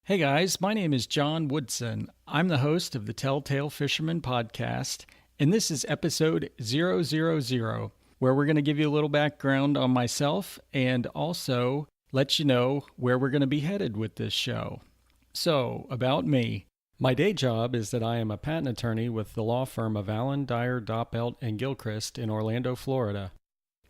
Hey guys, my name is John Woodson. I'm the host of the Tell Tale Fisherman podcast, and this is episode 000, where we're going to give you a little background on myself and also let you know where we're going to be headed with this show. So, about me. My day job is that I am a patent attorney with the law firm of Allen, Dyer, Doppelt, and Gilchrist in Orlando, Florida.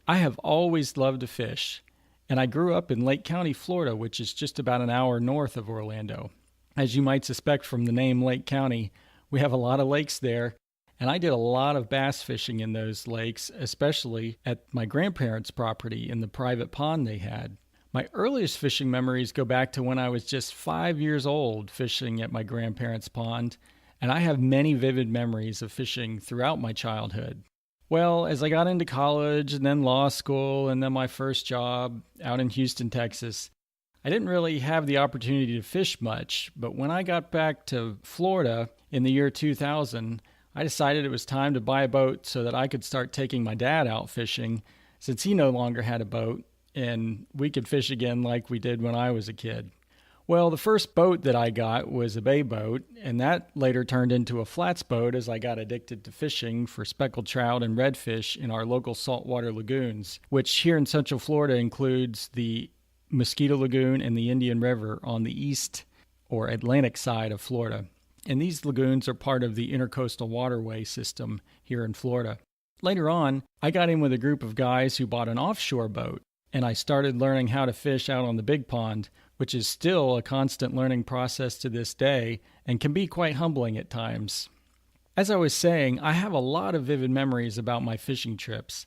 I have always loved to fish. And I grew up in Lake County, Florida, which is just about an hour north of Orlando. As you might suspect from the name Lake County, we have a lot of lakes there, and I did a lot of bass fishing in those lakes, especially at my grandparents' property in the private pond they had. My earliest fishing memories go back to when I was just 5 years old fishing at my grandparents' pond, and I have many vivid memories of fishing throughout my childhood. Well, as I got into college and then law school and then my first job out in Houston, Texas, I didn't really have the opportunity to fish much. But when I got back to Florida in the year 2000, I decided it was time to buy a boat so that I could start taking my dad out fishing since he no longer had a boat and we could fish again like we did when I was a kid. Well, the first boat that I got was a bay boat, and that later turned into a flats boat as I got addicted to fishing for speckled trout and redfish in our local saltwater lagoons, which here in Central Florida includes the Mosquito Lagoon and the Indian River on the east or Atlantic side of Florida. And these lagoons are part of the Intercoastal Waterway system here in Florida. Later on, I got in with a group of guys who bought an offshore boat, and I started learning how to fish out on the big pond, which is still a constant learning process to this day and can be quite humbling at times. As I was saying, I have a lot of vivid memories about my fishing trips.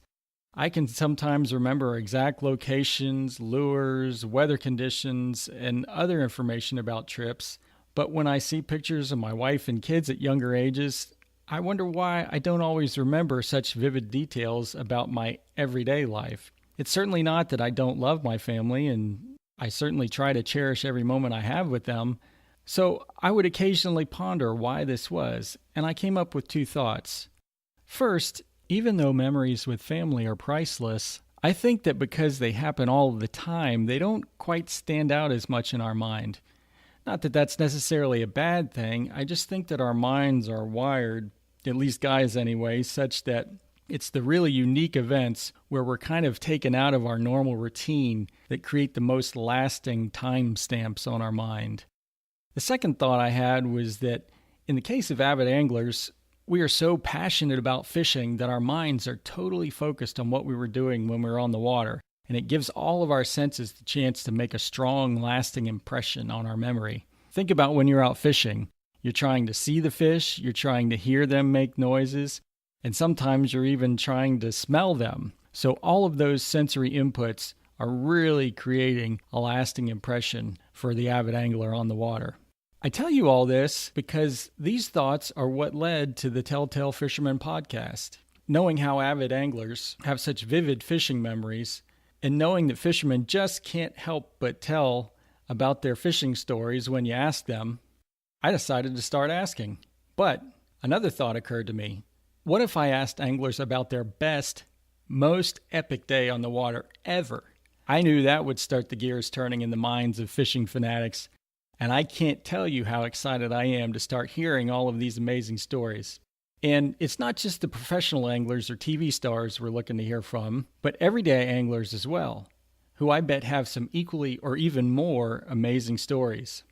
I can sometimes remember exact locations, lures, weather conditions, and other information about trips, but when I see pictures of my wife and kids at younger ages, I wonder why I don't always remember such vivid details about my everyday life. It's certainly not that I don't love my family, and I certainly try to cherish every moment I have with them. So I would occasionally ponder why this was, and I came up with two thoughts. First, even though memories with family are priceless, I think that because they happen all the time, they don't quite stand out as much in our mind. Not that that's necessarily a bad thing, I just think that our minds are wired, at least guys anyway, such that it's the really unique events where we're kind of taken out of our normal routine that create the most lasting timestamps on our mind. The second thought I had was that in the case of avid anglers, we are so passionate about fishing that our minds are totally focused on what we were doing when we were on the water, and it gives all of our senses the chance to make a strong, lasting impression on our memory. Think about when you're out fishing. You're trying to see the fish, you're trying to hear them make noises, and sometimes you're even trying to smell them. So all of those sensory inputs are really creating a lasting impression for the avid angler on the water. I tell you all this because these thoughts are what led to the Tell Tale Fisherman podcast. Knowing how avid anglers have such vivid fishing memories, and knowing that fishermen just can't help but tell about their fishing stories when you ask them, I decided to start asking. But another thought occurred to me. What if I asked anglers about their best, most epic day on the water ever? I knew that would start the gears turning in the minds of fishing fanatics, and I can't tell you how excited I am to start hearing all of these amazing stories. And it's not just the professional anglers or TV stars we're looking to hear from, but everyday anglers as well, who I bet have some equally or even more amazing stories.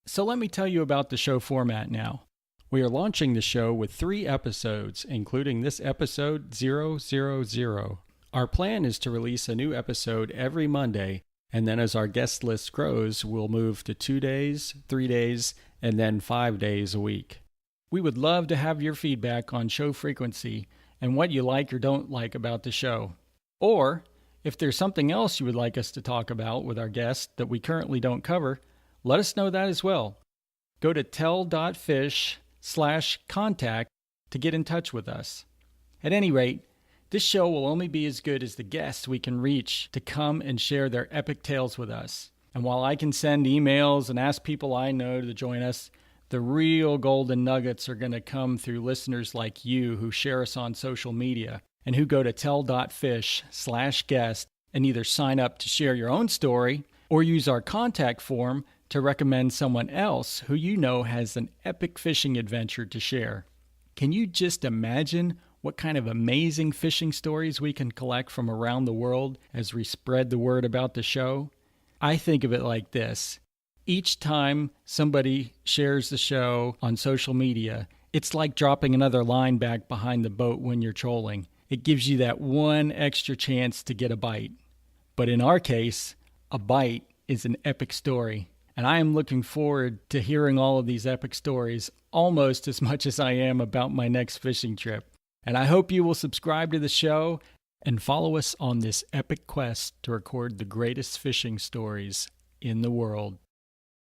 So let me tell you about the show format now. We are launching the show with 3 episodes, including this episode 000. Our plan is to release a new episode every Monday, and then as our guest list grows, we'll move to 2 days, 3 days, and then 5 days a week. We would love to have your feedback on show frequency and what you like or don't like about the show. Or, if there's something else you would like us to talk about with our guests that we currently don't cover, let us know that as well. Go to tell.fish/contact to get in touch with us. At any rate, this show will only be as good as the guests we can reach to come and share their epic tales with us. And while I can send emails and ask people I know to join us, the real golden nuggets are going to come through listeners like you who share us on social media and who go to tell.fish/guest and either sign up to share your own story or use our contact form to recommend someone else who you know has an epic fishing adventure to share. Can you just imagine what kind of amazing fishing stories we can collect from around the world as we spread the word about the show? I think of it like this. Each time somebody shares the show on social media, it's like dropping another line back behind the boat when you're trolling. It gives you that one extra chance to get a bite. But in our case, a bite is an epic story. And I am looking forward to hearing all of these epic stories almost as much as I am about my next fishing trip. And I hope you will subscribe to the show and follow us on this epic quest to record the greatest fishing stories in the world.